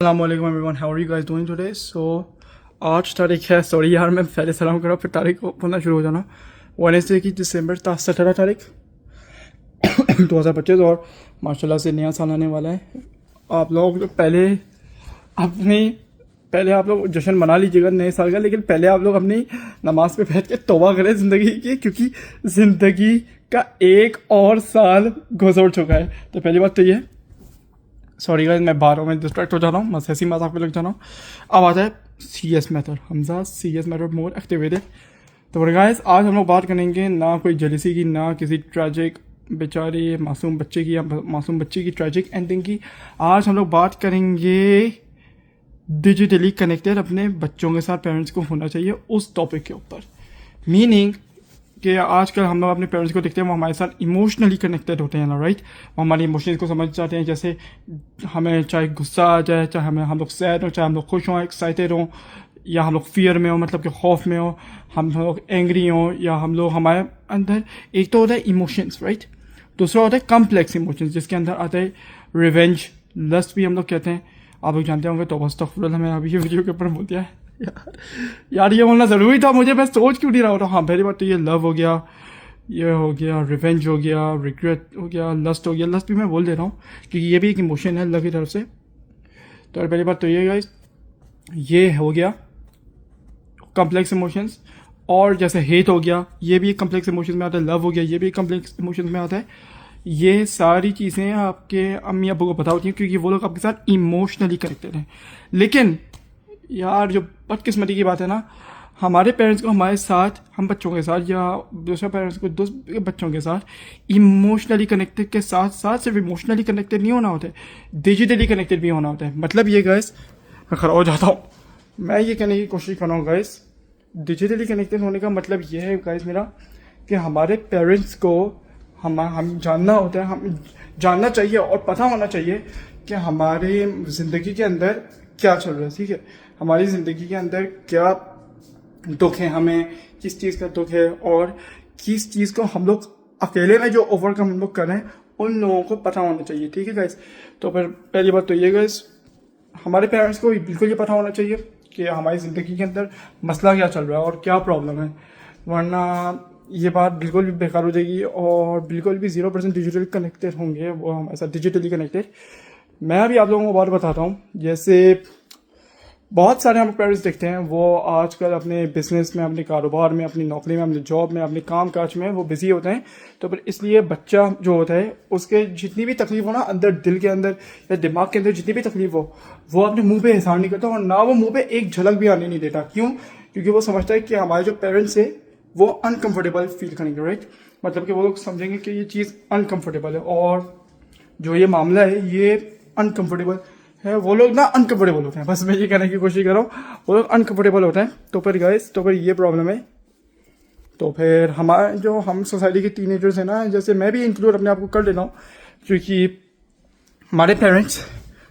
Assalamualaikum everyone, how are you guys doing today? So आज तारीख है, सॉरी यार मैं पहले सलाम करा फिर तारीख को बोलना शुरू हो जाना। वेडनेसडे की दिसंबर 17 तारीख 2025 और माशाल्लाह से नया साल आने वाला है। आप लोग पहले आप लोग जश्न मना लीजिएगा नए साल का, लेकिन पहले आप लोग अपनी नमाज पे बैठ के तौबा करें ज़िंदगी की, क्योंकि ज़िंदगी का एक और साल गुजर चुका है। तो पहली बात तो ये, सॉरी गाइस मैं बाहरों में डिस्ट्रैक्ट हो जा रहा हूँ, मैं हंसी मजाक पे लग जा रहा हूँ। अब आता है serious matter, Hamza serious matter more activated. तो गाइस आज हम लोग बात करेंगे ना कोई जेलिसी की, ना किसी ट्रैजिक बेचारे मासूम बच्चे की या मासूम बच्चे की ट्रैजिक एंडिंग की। आज हम लोग बात करेंगे डिजिटली कनेक्टेड अपने बच्चों के साथ पेरेंट्स को होना चाहिए उस टॉपिक के ऊपर। मीनिंग कि आजकल हम लोग अपने पेरेंट्स को देखते हैं वो हमारे साथ इमोशनली कनेक्टेड होते हैं ना, राइट। वो हमारी इमोशंस को समझ जाते हैं, जैसे हमें चाहे गुस्सा आ जाए, चाहे हम लोग सैड हो, चाहे हम लोग खुश हों, एक्साइटेड हों, या हम लोग फियर में हो मतलब कि खौफ में हो, हम लोग एंग्री हों, या हम लोग हमारे अंदर एक तो होता है इमोशंस, राइट। दूसरा होता है कम्प्लेक्स इमोशंस, जिसके अंदर आता है रिवेंज, लस्ट भी हम लोग कहते हैं। आप लोग जानते होंगे, तो अस्तगफुरुल्लाह मैंने अभी ये वीडियो के ऊपर बोल दिया है यार ये बोलना ज़रूरी था मुझे, मैं सोच क्यों नहीं रहा होता। हाँ पहली बात तो ये लव हो गया, ये हो गया रिवेंज हो गया, रिग्रेट हो गया, लस्ट हो गया। लस्ट भी मैं बोल दे रहा हूँ क्योंकि ये भी एक इमोशन है लव की तरफ से। तो पहली बात तो ये गाइस, ये हो गया कम्प्लेक्स इमोशंस। और जैसे हेट हो गया, ये भी एक कम्प्लेक्स इमोशन में आता है। लव हो गया, ये भी कम्प्लेक्स इमोशन में आता है। ये सारी चीज़ें आपके अम्मी अब्बू को पता होती हैं क्योंकि वो लोग आपके साथ इमोशनली कनेक्टेड हैं। लेकिन यार जो बदकिस्मती की बात है ना, हमारे पेरेंट्स को हमारे साथ, हम बच्चों के साथ या दूसरे पेरेंट्स को दूसरे बच्चों के साथ इमोशनली कनेक्टेड के साथ साथ सिर्फ इमोशनली कनेक्टेड नहीं होना होता है, डिजिटली कनेक्टेड भी होना होता है। मतलब ये गाइस, मैं खड़ा हो जाता हूँ, मैं ये कहने की कोशिश कर रहा हूँ गाइस, डिजिटली कनेक्टेड होने का मतलब ये है गाइस मेरा कि हमारे पेरेंट्स को हम जानना होता है, हम जानना चाहिए और पता होना चाहिए कि हमारे ज़िंदगी के अंदर क्या चल रहा है, ठीक है। हमारी ज़िंदगी के अंदर क्या दुख है, हमें किस चीज़ का दुख है और किस चीज़ को हम लोग अकेले में जो ओवरकम हम लोग कर रहे हैं उन लोगों को पता होना चाहिए, ठीक है गाइस। तो फिर पहली बात तो ये गाइस, हमारे पेरेंट्स को बिल्कुल ये पता होना चाहिए कि हमारी ज़िंदगी के अंदर मसला क्या चल रहा है और क्या प्रॉब्लम है, वरना ये बात बिल्कुल भी बेकार हो जाएगी और बिल्कुल भी 0% डिजिटली कनेक्टेड होंगे वो हमारे साथ डिजिटली कनेक्टेड। मैं भी आप लोगों को बात बताता हूँ, जैसे बहुत सारे हम पेरेंट्स देखते हैं वो आजकल अपने बिजनेस में, अपने कारोबार में, अपनी नौकरी में, अपने जॉब में, अपने काम काज में वो बिजी होते हैं। तो फिर इसलिए बच्चा जो होता है उसके जितनी भी तकलीफ हो ना अंदर, दिल के अंदर या दिमाग के अंदर जितनी भी तकलीफ हो, वो अपने मुंह पे इजहार नहीं करता और ना वो मुंह पे एक झलक भी आने नहीं देता। क्यों? क्योंकि वो समझता है कि हमारे जो पेरेंट्स है वो अनकम्फर्टेबल फील करेंगे, राइट। मतलब कि वो लोग समझेंगे कि ये चीज़ अनकम्फर्टेबल है और जो ये मामला है ये अनकम्फर्टेबल है, वो लोग ना अनकम्फर्टेबल होते हैं। बस मैं ये कहने की कोशिश कर रहा हूँ, वो लोग अनकम्फर्टेबल होते हैं। तो फिर गाइस, तो फिर ये प्रॉब्लम है। तो फिर हमारे जो हम सोसाइटी के टीनेजर्स हैं ना, जैसे मैं भी इंक्लूड अपने आप को कर लेता हूँ, क्योंकि हमारे पेरेंट्स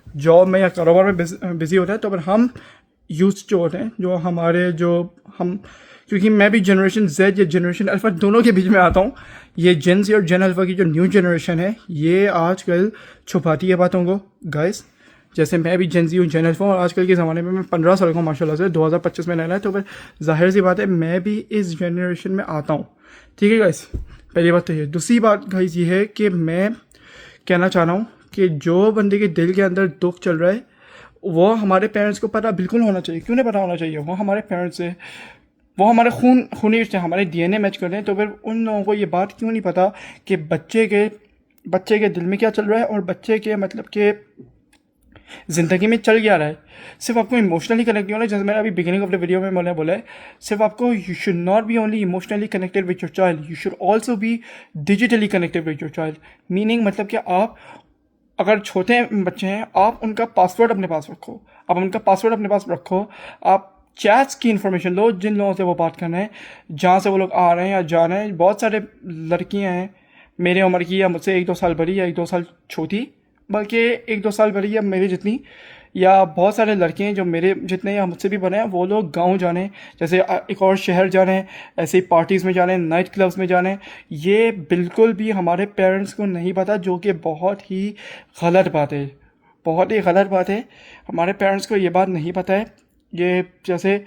जॉब में या कारोबार में बिजी होते हैं। तो फिर हम यूथ जो होते हैं, जो हमारे जो हम, क्योंकि मैं भी जनरेशन जेड या जनरेशन अल्फा दोनों के बीच में आता हूँ। ये जेन ज़ी और जेन अल्फा की जो न्यू जनरेशन है ये आजकल छुपाती है बातों को गाइस। जैसे मैं भी जेन ज़ी हूँ, जेन अल्फा, और आजकल के ज़माने में मैं 15 साल का माशाल्लाह से 2025 में रहना है। तो फिर जाहिर सी बात है मैं भी इस जनरेशन में आता हूँ, ठीक है गाइस। पहली बात तो ये। दूसरी बात गाइस ये है कि मैं कहना चाह रहा हूँ कि जो बंदे के दिल के अंदर दुख चल रहा है वो हमारे पेरेंट्स को पता बिल्कुल होना चाहिए। क्यों नहीं पता होना चाहिए? वो हमारे पेरेंट्स है, वो हमारे खूनी रिश्ते, हमारे डीएनए मैच करते हैं। तो फिर उन लोगों को ये बात क्यों नहीं पता कि बच्चे के दिल में क्या चल रहा है और बच्चे के मतलब के ज़िंदगी में चल क्या रहा है। सिर्फ आपको इमोशनली कनेक्ट नहीं होना, जैसे मैंने अभी बिगिनिंग ऑफ द वीडियो में मैंने बोला है, सिर्फ आपको you should not be only emotionally connected with your child, you should also be digitally connected with your child. Meaning मतलब कि आप अगर छोटे बच्चे हैं, आप उनका पासवर्ड अपने पास रखो, आप चैट्स की इन्फॉर्मेशन लो जिन लोगों से वो बात कर रहे हैं, जहाँ से वो लोग आ रहे हैं या जा रहे हैं। बहुत सारे लड़कियाँ हैं मेरे उम्र की या मुझसे 1-2 साल बड़ी या 1-2 साल छोटी, बल्कि 1-2 साल बड़ी या मेरे जितनी, या बहुत सारे लड़के हैं जो मेरे जितने या मुझसे भी बने हैं, वो लोग गांव जाने, जैसे एक और शहर जा रहे हैं, ऐसे ही पार्टीज़ में जा रहे हैं, नाइट क्लब्स में जा रहे हैं। ये बिल्कुल भी हमारे पेरेंट्स को नहीं पता, जो कि बहुत ही गलत बात है, बहुत ही गलत बात है। हमारे पेरेंट्स को ये बात नहीं पता है। ये जैसे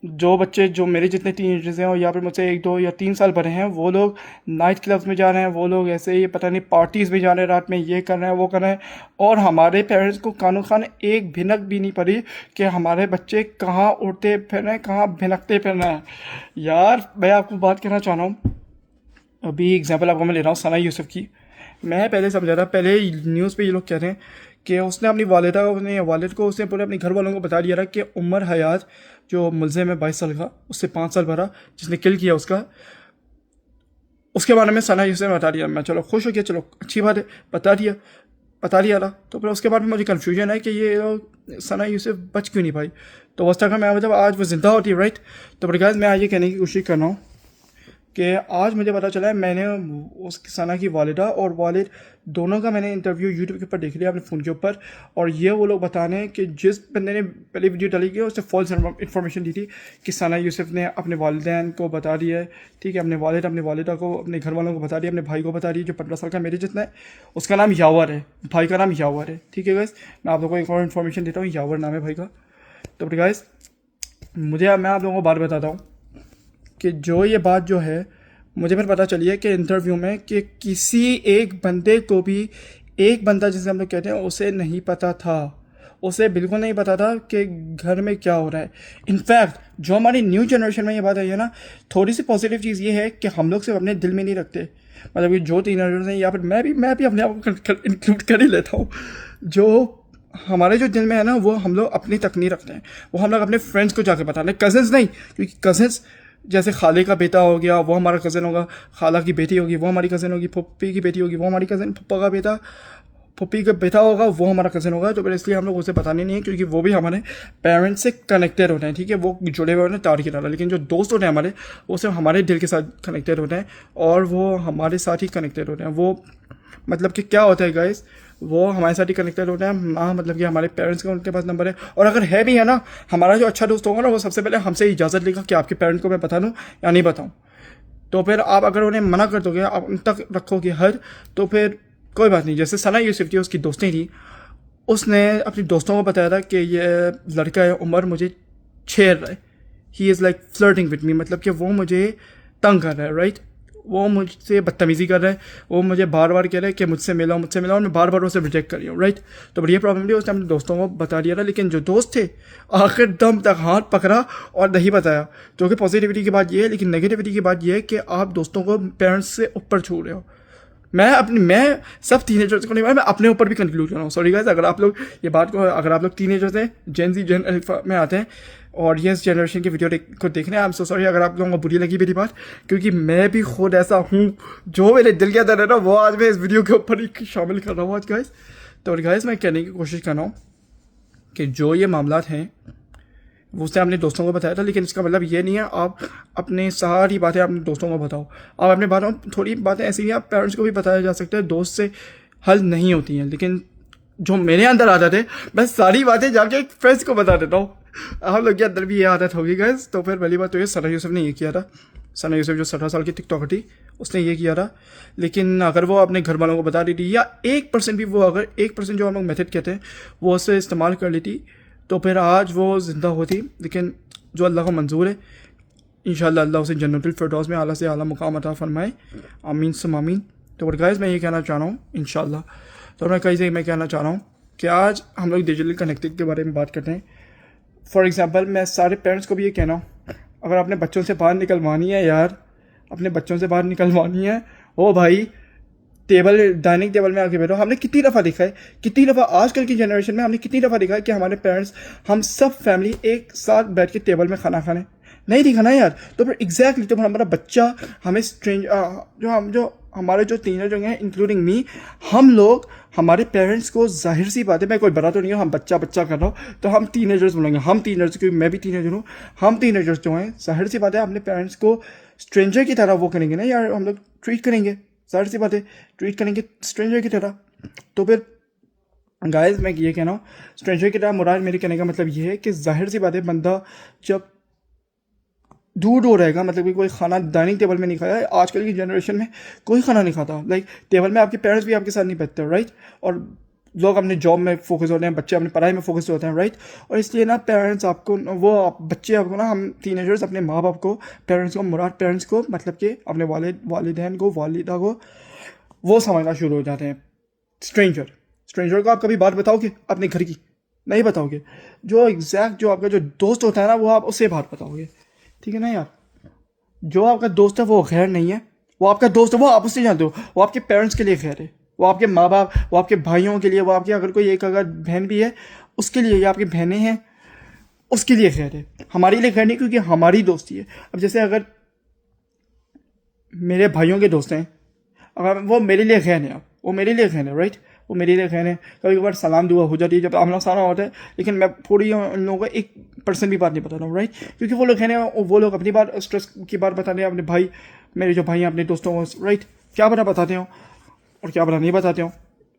जो बच्चे जो मेरे जितने टीनेजर्स हैं और या फिर मुझसे 1 2 या 3 साल बड़े हैं, वो लोग नाइट क्लब्स में जा रहे हैं, वो लोग ऐसे ही पता नहीं पार्टीज़ में जा रहे हैं, रात में ये कर रहे हैं वो कर रहे हैं, और हमारे पेरेंट्स को कानों खान एक भिनक भी नहीं पड़ी कि हमारे बच्चे कहाँ उड़ते फिर रहे हैं, कहाँ भिनकते फिर रहे हैं। यार मैं आपको बात कहना चाह रहा हूँ, अभी एग्जाम्पल आपको मैं ले रहा हूँ सना यूसुफ की। मैं पहले समझा था, पहले न्यूज़ पे ये लोग कह रहे हैं कि उसने अपनी वालिदा को अपने वालिद को उसने पूरे अपने घर वालों को बता दिया था कि उमर हयात जो मुलजिम है 22 साल का, उससे 5 साल बड़ा, जिसने किल किया उसके बारे में सना यूसुफ ने बता दिया। मैं चलो खुश हो गया, चलो अच्छी बात है, बता दिया था। तो फिर उसके बाद में मुझे कन्फ्यूजन है कि ये सना यूसुफ बच क्यों नहीं पाई। तो उस तरह मैं मतलब आज वो ज़िंदा होती है, राइट। तो बट गाइस मैं आज ये कहने की कोशिश कर रहा हूँ कि आज मुझे पता चला है, मैंने उस सना की वालिदा और वालिद दोनों का मैंने इंटरव्यू यूट्यूब के ऊपर देख लिया अपने फ़ोन के ऊपर, और ये वो लोग बता रहे हैं कि जिस बंदे ने पहले वीडियो डाली गई उसने फॉल्स इन्फॉर्मेशन दी थी कि सना यूसुफ ने अपने वालिदैन को बता दिया है, ठीक है, अपने वालिदा को, अपने घर वालों को बता दिया, अपने भाई को बता दिया जो 15 साल का मेरे जितना है, उसका नाम यावर है, भाई का नाम यावर है, ठीक है गाइस। मैं आप लोगों को एक और इन्फॉर्मेशन देता हूँ, यावर नाम है भाई का। तो गाइस मैं आप लोगों को बात बताता हूँ कि जो ये बात जो है मुझे फिर पता चली है कि इंटरव्यू में कि किसी एक बंदे को भी, एक बंदा जिसे हम लोग कहते हैं, उसे नहीं पता था, उसे बिल्कुल नहीं पता था कि घर में क्या हो रहा है। इनफैक्ट जो हमारी न्यू जनरेशन में ये बात आई है ना, थोड़ी सी पॉजिटिव चीज़ ये है कि हम लोग सिर्फ अपने दिल में नहीं रखते, मतलब कि जो टीनेजर्स हैं या फिर मैं भी अपने आप को इंक्लूड कर ही लेता हूँ, जो हमारे जो दिल में है ना वो हम लोग अपनी तक नहीं रखते हैं, वो हम लोग अपने फ्रेंड्स को जाके बताते हैं, कज़न्स नहीं, क्योंकि कज़न्स जैसे खाले का बेटा हो गया वो हमारा कज़न होगा, खाला की बेटी होगी वो हमारी कज़न होगी, फुप्पी की बेटी होगी वो हमारी कज़न, फुप्पी का बेटा होगा वो हमारा कज़न होगा। तो फिर इसलिए हम लोग उसे बताने नहीं है, क्योंकि वो भी हमारे पेरेंट्स से कनेक्टेड होते हैं, ठीक है, वो जुड़े हुए होते हैं तार की तरह। लेकिन जो दोस्त होते हैं हमारे, वो सिर्फ हमारे दिल के साथ कनेक्टेड होते हैं और वो हमारे साथ ही कनेक्टेड होते हैं। वो मतलब कि क्या होता है गाइस, वो हमारे साथ ही कनेक्टेड होते हैं, हाँ, मतलब कि हमारे पेरेंट्स का उनके पास नंबर है, और अगर है भी है ना, हमारा जो अच्छा दोस्त होगा ना वो सबसे पहले हमसे इजाज़त लेगा कि आपके पेरेंट्स को मैं बता दूँ या नहीं बताऊँ। तो फिर आप अगर उन्हें मना कर दोगे, आप उन तक रखोगे हद, तो फिर कोई बात नहीं। जैसे सना यूसुफ थी, उसकी दोस्तें थी, उसने अपनी दोस्तों को बताया था कि ये लड़का है उमर मुझे छेड़ रहा है, he is like flirting with me, मतलब कि वो मुझे तंग कर रहा है, राइट, वो मुझसे बदतमीज़ी कर रहा है, वो मुझे बार बार कह रहा है कि मुझसे मिलाओ, और मैं बार बार उसे रिजेक्ट कर रही हूँ, राइट। तो बड़ी प्रॉब्लम थी, उसने अपने दोस्तों को बता दिया था, लेकिन जो दोस्त थे आखिर दम तक हाथ पकड़ा और नहीं बताया। जो कि पॉजिटिविटी की बात ये है, लेकिन नेगेटिविटी की बात ये है कि आप दोस्तों को पेरेंट्स से ऊपर छू रहे हो। मैं सब टीनेजर्स को नहीं, मैं अपने ऊपर भी कंक्लूड कर रहा हूँ। सॉरी गाइस, अगर आप लोग ये बात को, अगर आप लोग टीनेजर्स हैं, जेन अल्फा में आते हैं और ये जनरेशन की वीडियो को देख रहे हैं, आई एम सो सॉरी अगर आप लोगों को बुरी लगी मेरी बात, क्योंकि मैं भी खुद ऐसा हूँ, जो मेरे दिल के अंदर है ना वो आज मैं इस वीडियो के ऊपर ही शामिल कर रहा हूँ आज गाइस। तो गाइस मैं कहने की कोशिश कर रहा हूँ कि जो ये मामला हैं वो उसने अपने दोस्तों को बताया था, लेकिन इसका मतलब ये नहीं है आप अपने सारी बातें अपने दोस्तों को बताओ। आप अपने बातों, थोड़ी बातें ऐसी हैं आप पेरेंट्स को भी बताया जा सकता है, दोस्त से हल नहीं होती हैं। लेकिन जो मेरे अंदर आदत है, मैं सारी बातें जाके एक फ्रेंड्स को बता देता हूँ। आप लोग के अंदर भी ये आदत होगी गाइस। तो फिर पहली बात तो ये, सना यूसुफ ने ये किया था, सना यूसुफ जो 17 साल की टिकटॉकर थी, उसने ये किया था। लेकिन अगर वो अपने घर वालों को बता देती, या 1% भी, वो अगर 1% जो हम लोग मेथड कहते हैं वो उसे इस्तेमाल कर लेती, तो फिर आज वो ज़िंदा होती। लेकिन जो अल्लाह को मंजूर है, इंशाअल्लाह अल्लाह उसे जन्नतुल फिरदौस में आला से आला मुकाम अता फरमाए, आमीन सुम आमीन। तो गाइस मैं ये कहना चाह रहा हूँ इंशाअल्लाह, तो मैं कहीं से मैं कहना चाह रहा हूँ कि आज हम लोग डिजिटल कनेक्टिंग के बारे में बात करते हैं। फॉर एग्ज़ाम्पल मैं सारे पेरेंट्स को भी ये कहना हूँ, अगर अपने बच्चों से बाहर निकलवानी है यार, अपने बच्चों से बाहर निकलवानी है, ओ भाई डाइनिंग टेबल में आके बैठो। हमने कितनी दफ़ा देखा है, कितनी दफ़ा आजकल की जनरेशन में हमने कितनी दफ़ा देखा है कि हमारे पेरेंट्स, हम सब फैमिली एक साथ बैठ के टेबल में खाना खाने नहीं दिखाना यार। तो फिर एग्जैक्टली तो हमारा बच्चा हमें जो हमारे जो टीनेजर हैं इंक्लूडिंग मी, हम लोग हमारे पेरेंट्स को, जाहिर सी बात है, मैं कोई बड़ा तो नहीं हूँ, हम बच्चा कर रहा हूँ तो हम टीनेजर्स बोलेंगे, हम टीनेजर्स, क्योंकि मैं भी टीनेजर हूँ, हम टीनेजर्स जो हैं, जाहिर सी बात है अपने पेरेंट्स को स्ट्रेंजर की तरह वो करेंगे ना यार, हम लोग ट्रीट करेंगे, जाहिर सी बात है ट्रीट करेंगे स्ट्रेंजर की तरह। तो फिर गाइस मैं ये कहना हूँ, स्ट्रेंजर की तरह मुराद मेरे कहने का मतलब ये है कि जाहिर सी बात है बंदा जब दूर रहेगा, मतलब कि कोई खाना डाइनिंग टेबल में नहीं खाया, आजकल की जनरेशन में कोई खाना नहीं खाता, लाइक टेबल में आपके पेरेंट्स भी आपके साथ नहीं बैठते, राइट। और लोग अपने जॉब में फोकस होते हैं, बच्चे अपनी पढ़ाई में फोकस होते हैं, राइट। और इसलिए ना पेरेंट्स आपको बच्चे आपको ना, हम टीनेजर्स अपने माँ बाप को, पेरेंट्स को मतलब कि अपने वालिदैन को, वालिदा को वो समझना शुरू हो जाते हैं। स्ट्रेंजर को आप कभी बात बताओगे अपने घर की? नहीं बताओगे। जो आपका जो दोस्त होता है ना, वो आप उससे बात बताओगे, ठीक है ना यार। जो आपका दोस्त है वो खैर नहीं है, वो आपका दोस्त है, वो आप उससे जानते हो, वो आपके पेरेंट्स के लिए खैर है, वो आपके माँ बाप, वो आपके भाइयों के लिए, वो आपकी अगर कोई एक अगर बहन भी है उसके लिए, या आपकी बहनें हैं उसके लिए खैर है, हमारे लिए खैर नहीं, क्योंकि हमारी दोस्ती है। अब जैसे अगर मेरे भाइयों के दोस्त हैं, अगर वो मेरे लिए खैर है, वो मेरे लिए खैर है, राइट, वो मेरे लिए खैर है। कभी कभार सलाम दुआ हो जाती है जब आमना सामना होता है, लेकिन मैं थोड़ी उन लोगों को 1% भी बात नहीं बताता हूँ, राइट, क्योंकि वो लोग हैं, वो लोग अपनी बात, स्ट्रेस की बात बताते हैं अपने भाई, मेरे जो भाई हैं अपने दोस्तों को, राइट, क्या पता बताते हो और क्या पता नहीं बताते हो,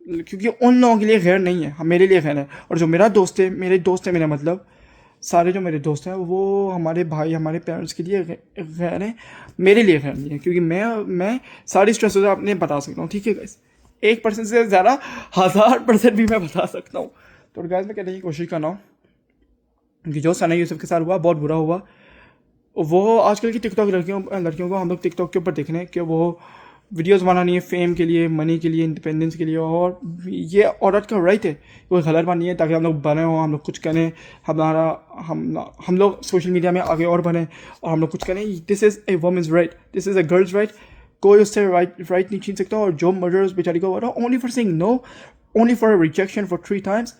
क्योंकि उन लोगों के लिए खैर नहीं है, हम मेरे लिए खैर है। और जो मेरा दोस्त है, मेरा मतलब सारे जो मेरे दोस्त हैं वो हमारे भाई, हमारे पेरेंट्स के लिए खैर है, मेरे लिए खैर नहीं है, क्योंकि मैं सारी स्ट्रेस अपने बता सकता हूँ, ठीक है गाइस। 1% से ज़्यादा 1000% भी मैं बता सकता हूँ। तो गाइस मैं कहने की कोशिश कर रहा हूँ कि जो सना यूसुफ के साथ हुआ बहुत बुरा हुआ। वो आजकल की टिकटॉक लड़कियों को हम लोग टिकटॉक के ऊपर देख रहे हैं कि वो वीडियोस बनानी है फेम के लिए, मनी के लिए, इंडिपेंडेंस के लिए, और ये औरत का राइट है, कोई गलत बात नहीं है, ताकि हम लोग बने हों, हम लोग कुछ करें, हम लोग सोशल मीडिया में आगे और बने और हम लोग कुछ करें। This is a women's right, this is a girls right, कोई उससे राइट नहीं छीन सकता। और जो मर्डर्स बेचारी को हो रहा, only for saying no, only for rejection for 3 times,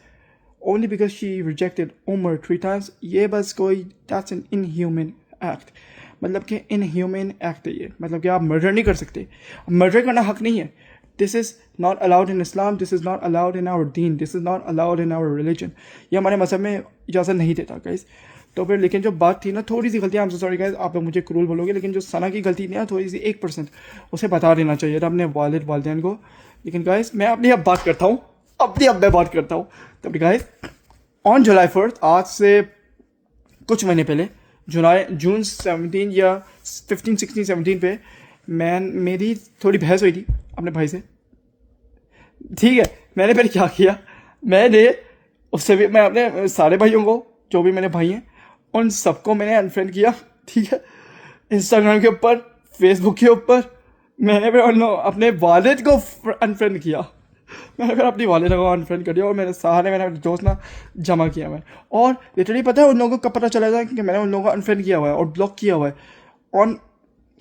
only because she rejected Umar 3 times, ये बस कोई दैट्स एन इनह्यूमन एक्ट, मतलब कि इनह्यूमन एक्ट है ये, मतलब कि आप मर्डर नहीं कर सकते, मर्डर करना हक नहीं है। This is not allowed in Islam, this is not allowed in our दीन, this is not allowed in our religion, ये हमारे मजहब में इजाज़त नहीं देता गाइस। तो फिर लेकिन जो बात थी ना, थोड़ी सी गलती, I am so sorry guys, आप लोग मुझे क्रूल बोलोगे, लेकिन जो सना की गलती थी ना थोड़ी सी 1%, उसे बता देना चाहिए था अपने वालिदैन को। लेकिन गाइस मैं अपनी अब बात करता हूँ, तो गाइस ऑन जुलाई 4, आज से कुछ महीने पहले, जून 17 या 15, 16, 17 पे मेरी थोड़ी बहस हुई थी अपने भाई से, ठीक है। मैंने फिर क्या किया, मैं अपने सारे भाइयों को, जो भी मेरे भाई हैं, उन सबको मैंने अनफ्रेंड किया, ठीक है। इंस्टाग्राम के ऊपर, फेसबुक के ऊपर मैंने फिर अपने वालिद को अनफ्रेंड किया, मैंने फिर अपनी वालिदा को अनफ्रेंड कर दिया, और मैंने अपने दोस्त ना जमा किया मैं। और लिटरली पता है उन लोगों को कब पता चला था कि मैंने उन लोगों को अनफ्रेंड किया हुआ है और ब्लॉक किया हुआ है ऑन,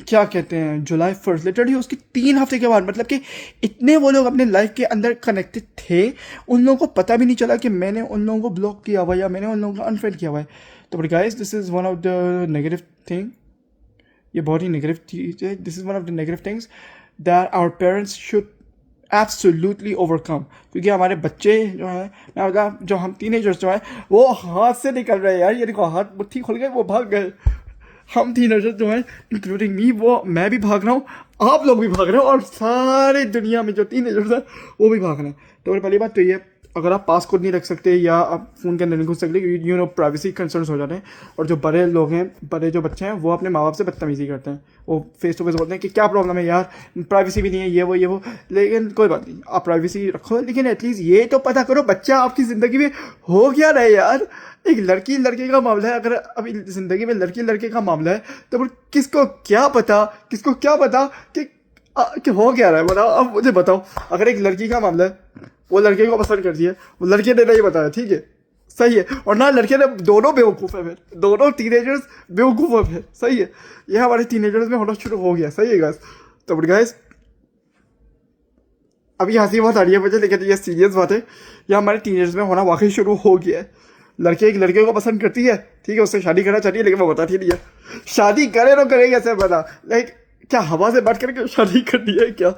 क्या कहते हैं, जुलाई 1, लिटरली उसके 3 हफ्ते के बाद। मतलब कि इतने वो लोग अपने लाइफ के अंदर कनेक्टेड थे, उन लोगों को पता भी नहीं चला कि मैंने उन लोगों को ब्लॉक किया हुआ है या मैंने उन लोगों को अनफ्रेंड किया हुआ है। तो but guys, this is one of the negative thing, ये बहुत ही नेगेटिव चीज़ है। This is one of the negative things that our parents should absolutely overcome, क्योंकि हमारे बच्चे जो हैं, मैं मतलब जो हम टीनेजर्स जो हैं, वो हाथ से निकल रहे हैं यार, ये देखो हाथ मुट्ठी खुल गए, वो भाग गए। हम टीनेजर्स जो हैं, इंक्लूडिंग मी, वो मैं भी भाग रहा हूँ, आप लोग भी भाग रहे हो, और सारे दुनिया में जो टीनेजर्स हैं वो भी भाग रहे हैं। तो पहली बात तो ये, अगर आप पासकोड नहीं रख सकते या आप फ़ोन के अंदर नहीं घुस सकते, यू नो प्राइवेसी कंसर्न्स हो जाते हैं। और जो बड़े लोग हैं, बड़े जो बच्चे हैं, वो अपने माँ बाप से बदतमीज़ी करते हैं, वो फेस टू फेस बोलते हैं कि क्या प्रॉब्लम है यार, प्राइवेसी भी नहीं है, ये वो। लेकिन कोई बात नहीं, आप प्राइवेसी रखो, लेकिन एटलीस्ट ये तो पता करो बच्चा आपकी ज़िंदगी में हो क्या रहा है यार। एक लड़की लड़के का मामला है, अगर अभी ज़िंदगी में लड़की लड़के का मामला है, तो फिर किसको क्या पता कि हो क्या रहा है, बताओ। अब मुझे बताओ, अगर एक लड़की का मामला है, वो लड़के को पसंद करती है, वो लड़के ने नहीं बताया, ठीक है, सही है, और ना लड़के ने, दोनों बेवकूफ़ है, फिर दोनों टीनेजर्स बेवकूफ़ है, फिर सही है। ये हमारे टीनेजर्स में होना शुरू हो गया, सही है गाइस। तो बट गाइस, अभी हंसी बहुत आ रही है मुझे, लेकिन ये सीरियस बात है, ये हमारे टीनेजर्स में होना वाकई शुरू हो गया है। लड़के एक लड़के को पसंद करती है, ठीक है, उससे शादी करना चाहती है, लेकिन वो बताती नहीं है। शादी करे तो करे कैसे पता, लाइक क्या हवा से बात करके शादी करनी है क्या?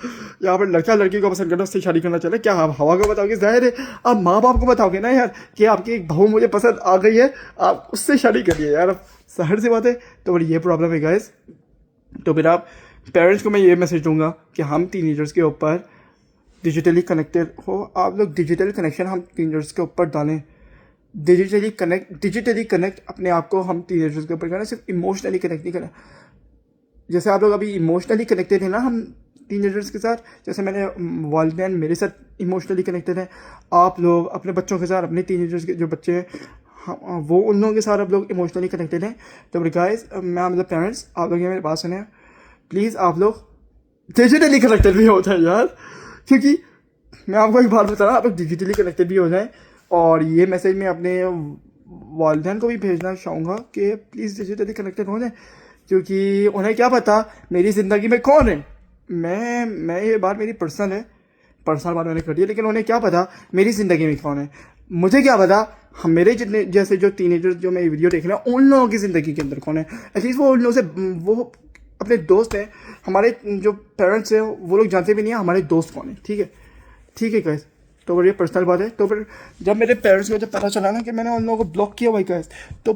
यहाँ पर लड़का लड़की को पसंद करना, उससे शादी करना चाहता है, क्या आप हवा को बताओगे? जाहिर है आप माँ बाप को बताओगे ना यार, कि आपकी एक बहू मुझे पसंद आ गई है, आप उससे शादी करिए यार, अब शहर से बात है। तो ये प्रॉब्लम है गाइस। तो फिर आप पेरेंट्स को मैं ये मैसेज दूंगा कि हम टीनेजर्स के ऊपर डिजिटली कनेक्टेड हो, आप लोग डिजिटल कनेक्शन हम टीनेजर्स के ऊपर डालें, डिजिटली कनेक्ट अपने आप को हम टीनेजर्स के ऊपर करें, सिर्फ इमोशनली कनेक्ट नहीं करें। जैसे आप लोग अभी इमोशनली कनेक्टेड है ना हम टीनेजर्स के साथ, जैसे मैंने वालिदैन मेरे साथ इमोशनली कनेक्टेड हैं, आप लोग अपने बच्चों के साथ, अपने टीनेजर्स के जो बच्चे हैं वो उन लोगों के साथ आप लोग इमोशनली कनेक्टेड हैं। तो गाइस, मैं मतलब पेरेंट्स, आप लोग ये मेरी बात सुने, प्लीज़ आप लोग डिजिटली कनेक्टेड भी हो जाए यार, क्योंकि मैं आपको एक बात बता रहा हूँ, आप लोग डिजिटली कनेक्टेड भी हो जाएं। और ये मैसेज मैं अपने वालिदैन को भी भेजना चाहूँगा कि प्लीज़ डिजिटली कनेक्टेड हो जाएं, क्योंकि उन्हें क्या पता मेरी ज़िंदगी में कौन है। मैं ये बात मेरी पर्सनल है, पर्सनल बात मैंने कर दी है, लेकिन उन्हें क्या पता मेरी ज़िंदगी में कौन है। मुझे क्या पता हम मेरे जितने जैसे जो टीनेजर्स जो मैं वीडियो देख रहे हैं उन लोगों की ज़िंदगी के अंदर कौन है। एटलीस्ट वो उन लोगों से वो अपने दोस्त हैं, हमारे जो पेरेंट्स हैं वो लोग जानते भी नहीं है हमारे दोस्त कौन है। ठीक है गाइस, तो अगर ये पर्सनल बात है, तो फिर जब मेरे पेरेंट्स को जब पता चला ना कि मैंने उन लोगों को ब्लॉक किया भाई गाइस, तो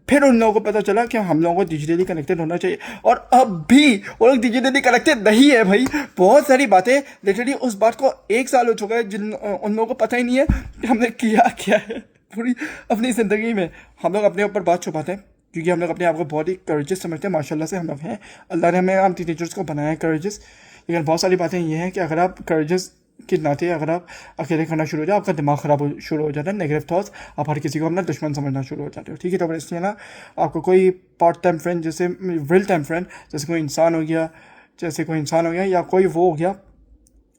फिर उन लोगों को पता चला कि हम लोगों को डिजिटली कनेक्टेड होना चाहिए। और अब भी वो लोग डिजिटली कनेक्टेड नहीं है भाई। बहुत सारी बातें लिटरली उस बात को 1 साल हो चुका है जिन उन लोगों को पता ही नहीं है कि हमने किया क्या है पूरी अपनी ज़िंदगी में। हम लोग अपने ऊपर बात छुपाते हैं क्योंकि हम लोग अपने आप को बहुत ही करेजियस समझते हैं। माशाल्लाह से हम लोग हैं, अल्लाह ने हमें हम टीनेजर्स को बनाया है करेजियस। लेकिन बहुत सारी बातें ये हैं कि अगर आप करेजियस के नाते अगर आप अकेले करना शुरू हो जाए, आपका दिमाग ख़राब शुरू हो जाता है, नेगेटिव थॉट्स, आप हर किसी को अपना दुश्मन समझना शुरू हो जाते हो। ठीक है, तो इसलिए ना आपको कोई पार्ट टाइम फ्रेंड, जैसे रियल टाइम फ्रेंड, जैसे कोई इंसान हो गया या कोई वो हो गया,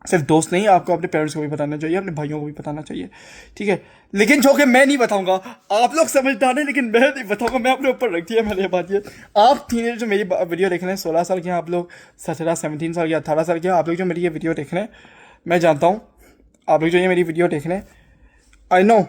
सिर्फ दोस्त नहीं, आपको अपने पेरेंट्स को भी बताना चाहिए, अपने भाइयों को भी बताना चाहिए। ठीक है, लेकिन जो कि मैं नहीं बताऊंगा, आप लोग समझदार हैं लेकिन मैं नहीं बताऊंगा, मैं अपने ऊपर रख दिया मैंने ये बात। ये आप टीनेजर जो मेरी वीडियो देख रहे हैं, 16 साल के हैं आप लोग, 17 17 साल के, 18 साल के, आप लोग जो मेरी ये वीडियो देख रहे हैं, मैं जानता हूँ आप लोग जो ये मेरी वीडियो देख रहे हैं, आई नो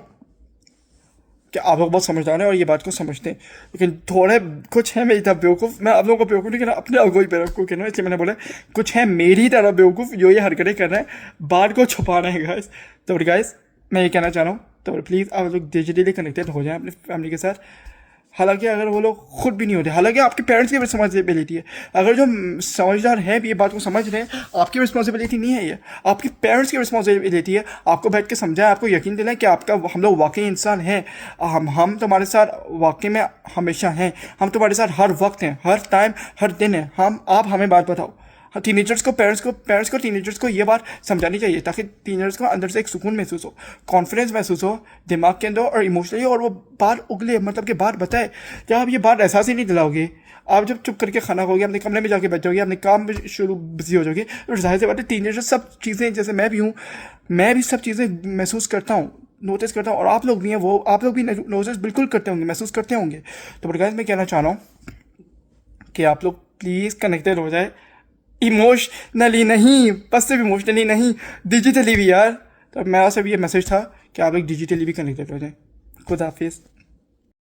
कि आप लोग बहुत समझदार हैं और ये बात को समझते हैं, लेकिन थोड़े कुछ है मेरी तरह बेवकूफ़। मैं आप लोगों को बेवकूफ़ नहीं कहना, अपने आप को ही बेवकूफ़ कहना, इसलिए मैंने बोला कुछ है मेरी तरह बेवकूफ़ जो ये हरकतें कर रहे हैं, बात को छुपा रहे हैं गाइस। तो गाइस, मैं ये कहना चाह रहा हूँ, तो प्लीज़ आप लोग डिजिटली कनेक्टेड हो जाएं अपनी फैमिली के साथ। हालांकि अगर वो लोग खुद भी नहीं होते, हालांकि आपके पेरेंट्स की भी रिस्पॉन्सिबिलिटी है। अगर जो समझदार हैं ये बात को समझ रहे हैं, आपकी रिस्पॉन्सिबिलिटी नहीं है, ये आपके पेरेंट्स की रिस्पॉन्सिबिलिटी है। आपको बैठ के समझाएं, आपको यकीन दिलाएं कि हम लोग वाकई इंसान हैं, हम तुम्हारे साथ वाकई में हमेशा हैं, हम तुम्हारे साथ हर वक्त हैं, हर टाइम हर दिन हैं। आप हमें बात बताओ। टीनेजर्स को पेरेंट्स को टीनेजर्स को ये बात समझानी चाहिए ताकि टीनेजर्स को अंदर से एक सुकून महसूस हो, कॉन्फिडेंस महसूस हो दिमाग के अंदर और इमोशनली, और वो बात उगले, मतलब कि बात बताए। जब आप ये बात एहसास ही नहीं दिलाओगे, आप जब चुप करके खाना खाओगे, अपने कमरे में जाके बैठ जाओगे, अपने काम में बिजी हो जाओगे, तो जाहिर सी बात है टीनेजर सब चीज़ें, जैसे मैं भी हूँ, मैं भी सब चीज़ें महसूस करता हूँ, नोटिस करता हूँ, और आप लोग भी हैं, वो आप लोग भी नोटिस बिल्कुल करते होंगे, महसूस करते होंगे। तो गाइस, मैं कहना चाह रहा हूँ कि आप लोग प्लीज़ कनेक्टेड हो जाए, इमोशनली नहीं, बस सिर्फ इमोशनली नहीं, डिजिटली भी यार। तो मेरा सिर्फ ये मैसेज था कि आप लोग डिजिटली भी कनेक्टेड हो जाएं। खुदा हाफिज़।